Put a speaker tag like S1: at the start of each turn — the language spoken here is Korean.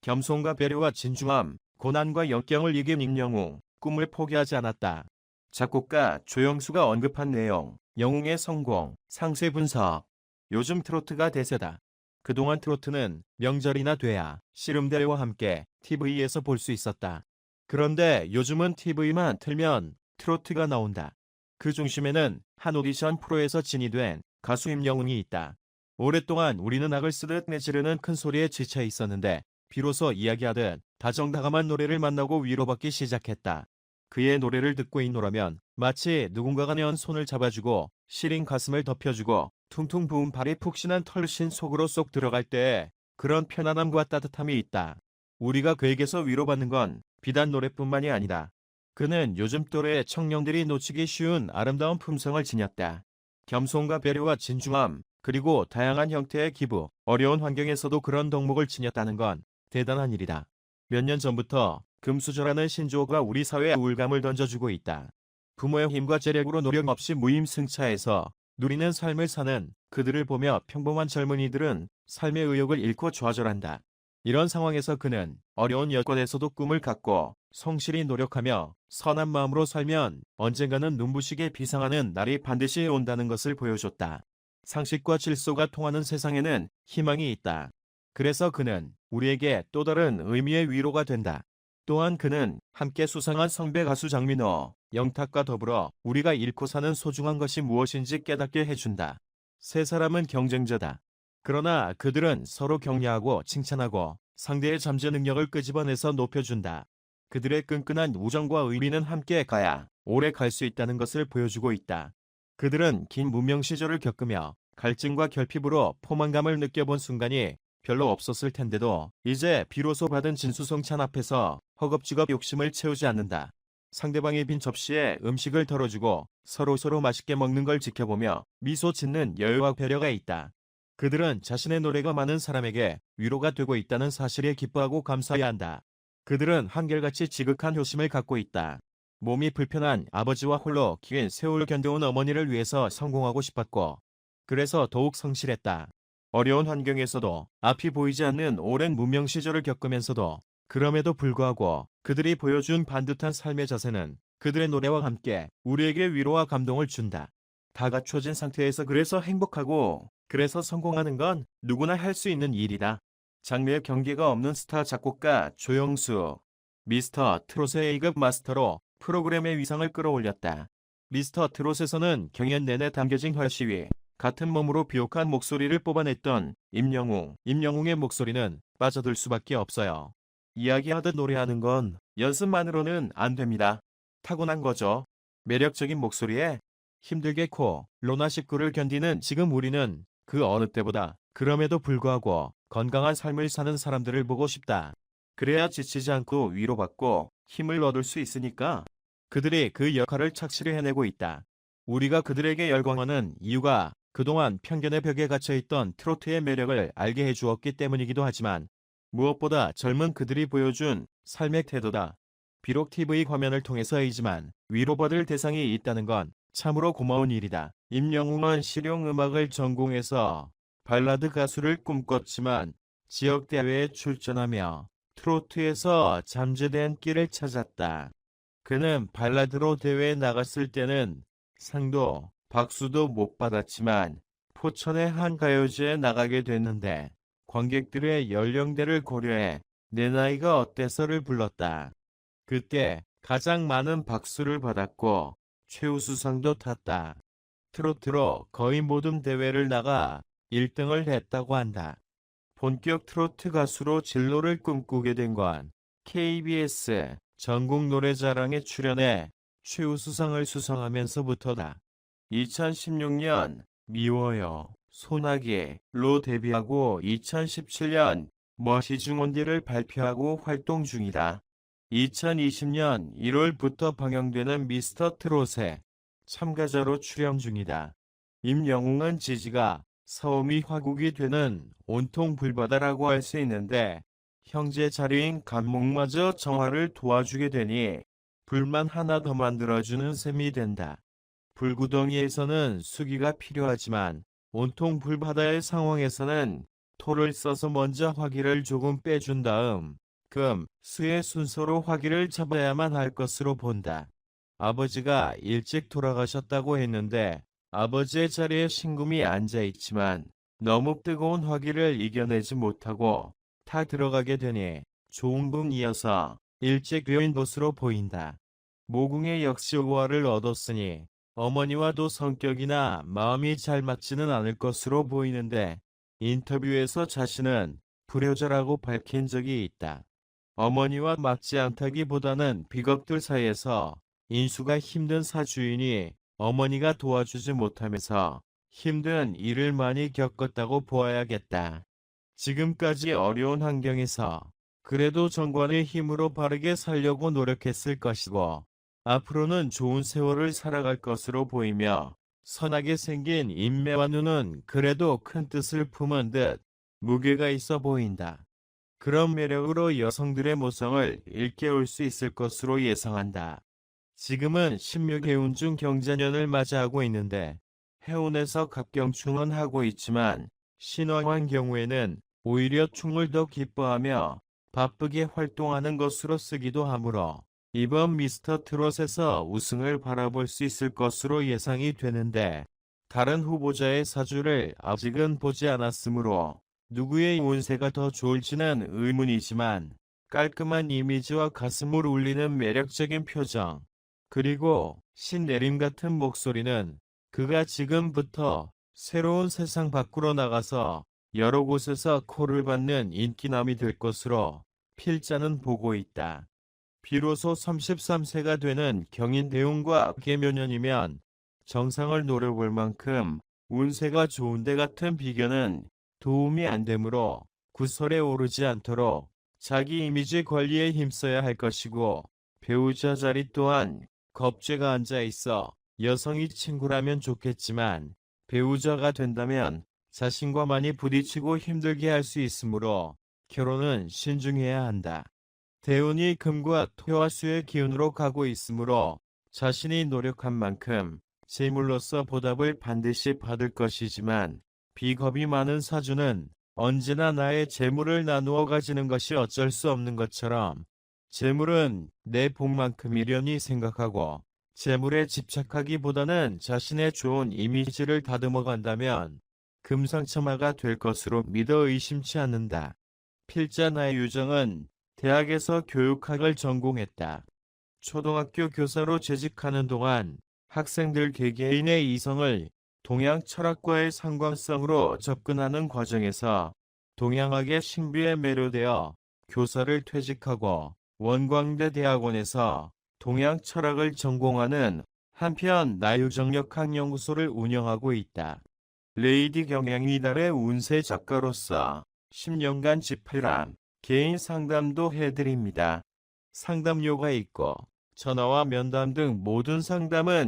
S1: 겸손과 배려와 진중함, 고난과 역경을 이긴 임영웅, 꿈을 포기하지 않았다. 작곡가 조영수가 언급한 내용, 영웅의 성공, 상세 분석. 요즘 트로트가 대세다. 그동안 트로트는 명절이나 돼야 씨름대회와 함께 TV에서 볼 수 있었다. 그런데 요즘은 TV만 틀면 트로트가 나온다. 그 중심에는 한 오디션 프로에서 진이된 가수 임영웅이 있다. 오랫동안 우리는 악을 쓰듯 내지르는 큰 소리에 지쳐 있었는데 비로소 이야기하듯 다정다감한 노래를 만나고 위로받기 시작했다. 그의 노래를 듣고 있노라면 마치 누군가가 내 손을 잡아주고 시린 가슴을 덮여주고 퉁퉁 부은 발이 푹신한 털신 속으로 쏙 들어갈 때 그런 편안함과 따뜻함이 있다. 우리가 그에게서 위로받는 건 비단 노래뿐만이 아니다. 그는 요즘 또래 청년들이 놓치기 쉬운 아름다운 품성을 지녔다. 겸손과 배려와 진중함, 그리고 다양한 형태의 기부, 어려운 환경에서도 그런 덕목을 지녔다는 건 대단한 일이다. 몇 년 전부터 금수저라는 신조어가 우리 사회에 우울감을 던져주고 있다. 부모의 힘과 재력으로 노력 없이 무임승차해서 누리는 삶을 사는 그들을 보며 평범한 젊은이들은 삶의 의욕을 잃고 좌절한다. 이런 상황에서 그는 어려운 여건에서도 꿈을 갖고 성실히 노력하며 선한 마음으로 살면 언젠가는 눈부시게 비상하는 날이 반드시 온다는 것을 보여줬다. 상식과 질서가 통하는 세상에는 희망이 있다. 그래서 그는 우리에게 또 다른 의미의 위로가 된다. 또한 그는 함께 수상한 성배 가수 장민호, 영탁과 더불어 우리가 잃고 사는 소중한 것이 무엇인지 깨닫게 해준다. 세 사람은 경쟁자다. 그러나 그들은 서로 격려하고 칭찬하고 상대의 잠재 능력을 끄집어내서 높여준다. 그들의 끈끈한 우정과 의리는 함께 가야 오래 갈 수 있다는 것을 보여주고 있다. 그들은 긴 무명 시절을 겪으며 갈증과 결핍으로 포만감을 느껴본 순간이 별로 없었을 텐데도 이제 비로소 받은 진수성찬 앞에서 허겁지겁 욕심을 채우지 않는다. 상대방의 빈 접시에 음식을 덜어주고 서로서로 맛있게 먹는 걸 지켜보며 미소 짓는 여유와 배려가 있다. 그들은 자신의 노래가 많은 사람에게 위로가 되고 있다는 사실에 기뻐하고 감사해야 한다. 그들은 한결같이 지극한 효심을 갖고 있다. 몸이 불편한 아버지와 홀로 긴 세월 견뎌온 어머니를 위해서 성공하고 싶었고 그래서 더욱 성실했다. 어려운 환경에서도 앞이 보이지 않는 오랜 무명 시절을 겪으면서도 그럼에도 불구하고 그들이 보여준 반듯한 삶의 자세는 그들의 노래와 함께 우리에게 위로와 감동을 준다. 다 갖춰진 상태에서 그래서 행복하고 그래서 성공하는 건 누구나 할 수 있는 일이다. 장르의 경계가 없는 스타 작곡가 조영수. 미스터 트롯의 A급 마스터로 프로그램의 위상을 끌어올렸다. 미스터 트롯에서는 경연 내내 담겨진 활시위, 같은 몸으로 비옥한 목소리를 뽑아냈던 임영웅의 목소리는 빠져들 수밖에 없어요. 이야기하듯 노래하는 건 연습만으로는 안 됩니다. 타고난 거죠. 매력적인 목소리에 힘들게 코로나 19를 견디는 지금 우리는 그 어느 때보다 그럼에도 불구하고 건강한 삶을 사는 사람들을 보고 싶다. 그래야 지치지 않고 위로받고 힘을 얻을 수 있으니까 그들이 그 역할을 착실히 해내고 있다. 우리가 그들에게 열광하는 이유가 그동안 편견의 벽에 갇혀있던 트로트의 매력을 알게 해주었기 때문이기도 하지만 무엇보다 젊은 그들이 보여준 삶의 태도다. 비록 TV 화면을 통해서이지만 위로받을 대상이 있다는 건 참으로 고마운 일이다. 임영웅은 실용음악을 전공해서 발라드 가수를 꿈꿨지만 지역대회에 출전하며 트로트에서 잠재된 길을 찾았다. 그는 발라드로 대회에 나갔을 때는 상도 박수도 못 받았지만 포천의 한 가요제에 나가게 됐는데 관객들의 연령대를 고려해 내 나이가 어때서를 불렀다. 그때 가장 많은 박수를 받았고 최우수상도 탔다. 트로트로 거의 모든 대회를 나가 1등을 했다고 한다. 본격 트로트 가수로 진로를 꿈꾸게 된 건 KBS 전국노래자랑에 출연해 최우수상을 수상하면서부터다. 2016년 미워요, 소나기로 데뷔하고 2017년 머시중원디를 발표하고 활동 중이다. 2020년 1월부터 방영되는 미스터 트롯에 참가자로 출연 중이다. 임영웅은 지지가 서음이 화국이 되는 온통 불바다라고 할 수 있는데 형제 자리인 감목마저 정화를 도와주게 되니 불만 하나 더 만들어주는 셈이 된다. 불구덩이에서는 수기가 필요하지만 온통 불바다의 상황에서는 토를 써서 먼저 화기를 조금 빼준 다음 금, 수의 순서로 화기를 잡아야만 할 것으로 본다. 아버지가 일찍 돌아가셨다고 했는데 아버지의 자리에 신금이 앉아 있지만 너무 뜨거운 화기를 이겨내지 못하고 타 들어가게 되니 조웅궁이어서 일찍 묘인 것으로 보인다. 모궁에 역시 우화를 얻었으니 어머니와도 성격이나 마음이 잘 맞지는 않을 것으로 보이는데 인터뷰에서 자신은 불효자라고 밝힌 적이 있다. 어머니와 맞지 않다기보다는 비겁들 사이에서 인수가 힘든 사주이니 어머니가 도와주지 못하면서 힘든 일을 많이 겪었다고 보아야겠다. 지금까지 어려운 환경에서 그래도 정관의 힘으로 바르게 살려고 노력했을 것이고 앞으로는 좋은 세월을 살아갈 것으로 보이며 선하게 생긴 인매와 눈은 그래도 큰 뜻을 품은 듯 무게가 있어 보인다. 그런 매력으로 여성들의 모성을 일깨울 수 있을 것으로 예상한다. 지금은 신묘해운 중 경자년을 맞이하고 있는데 해운에서 갑경충은 하고 있지만 신왕한 경우에는 오히려 충을 더 기뻐하며 바쁘게 활동하는 것으로 쓰기도 하므로 이번 미스터 트롯에서 우승을 바라볼 수 있을 것으로 예상이 되는데 다른 후보자의 사주를 아직은 보지 않았으므로 누구의 운세가 더 좋을지는 의문이지만 깔끔한 이미지와 가슴을 울리는 매력적인 표정 그리고 신내림 같은 목소리는 그가 지금부터 새로운 세상 밖으로 나가서 여러 곳에서 콜을 받는 인기남이 될 것으로 필자는 보고 있다. 비로소 33세가 되는 경인대운과 계묘년이면 정상을 노려볼 만큼 운세가 좋은데 같은 비견은 도움이 안 되므로 구설에 오르지 않도록 자기 이미지 관리에 힘써야 할 것이고 배우자 자리 또한 겁죄가 앉아 있어 여성이 친구라면 좋겠지만 배우자가 된다면 자신과 많이 부딪히고 힘들게 할 수 있으므로 결혼은 신중해야 한다. 대운이 금과 토와 수의 기운으로 가고 있으므로 자신이 노력한 만큼 재물로서 보답을 반드시 받을 것이지만 비겁이 많은 사주는 언제나 나의 재물을 나누어 가지는 것이 어쩔 수 없는 것처럼 재물은 내 복만큼이려니 생각하고 재물에 집착하기보다는 자신의 좋은 이미지를 다듬어 간다면 금상첨화가 될 것으로 믿어 의심치 않는다. 필자 나의 유정은 대학에서 교육학을 전공했다. 초등학교 교사로 재직하는 동안 학생들 개개인의 이성을 동양 철학과의 상관성으로 접근하는 과정에서 동양학의 신비에 매료되어 교사를 퇴직하고 원광대 대학원에서 동양 철학을 전공하는 한편 나유정력학연구소를 운영하고 있다. 레이디 경향이달의 운세 작가로서 10년간 집필한 개인 상담도 해드립니다. 상담료가 있고 전화와 면담 등 모든 상담은